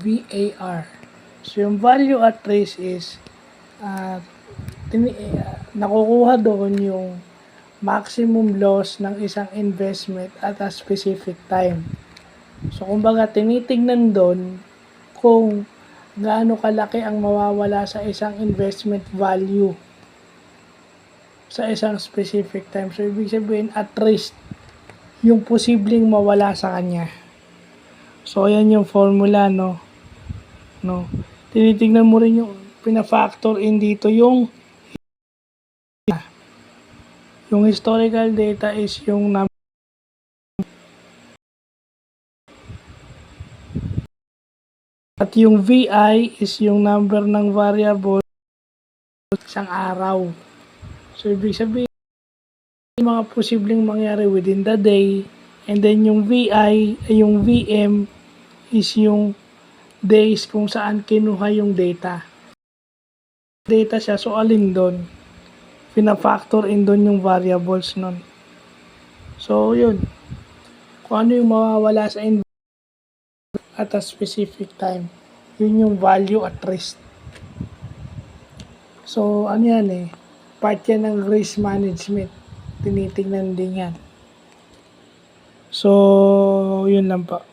VAR. So, yung value at risk is nakukuha doon yung maximum loss ng isang investment at a specific time. So, kumbaga, tinitignan doon kung gaano kalaki ang mawawala sa isang investment value sa isang specific time. So, ibig sabihin, at risk yung posibleng mawala sa kanya. So, ayan yung formula, no? Tinitignan mo rin yung pina-factor in dito yung historical data is yung at yung VI is yung number ng variable isang araw. So, ibig sabihin, mga posibleng mangyari within the day, and then yung VI, yung VM is yung days kung saan kinuha yung data. Data siya, so alin doon? Pina-factor in doon yung variables nun. So, yun. Kung ano yung mawawala sa at a specific time. Yun yung value at risk. So, ano yan part yan ng risk management. Tinitingnan din yan. So, yun lang po.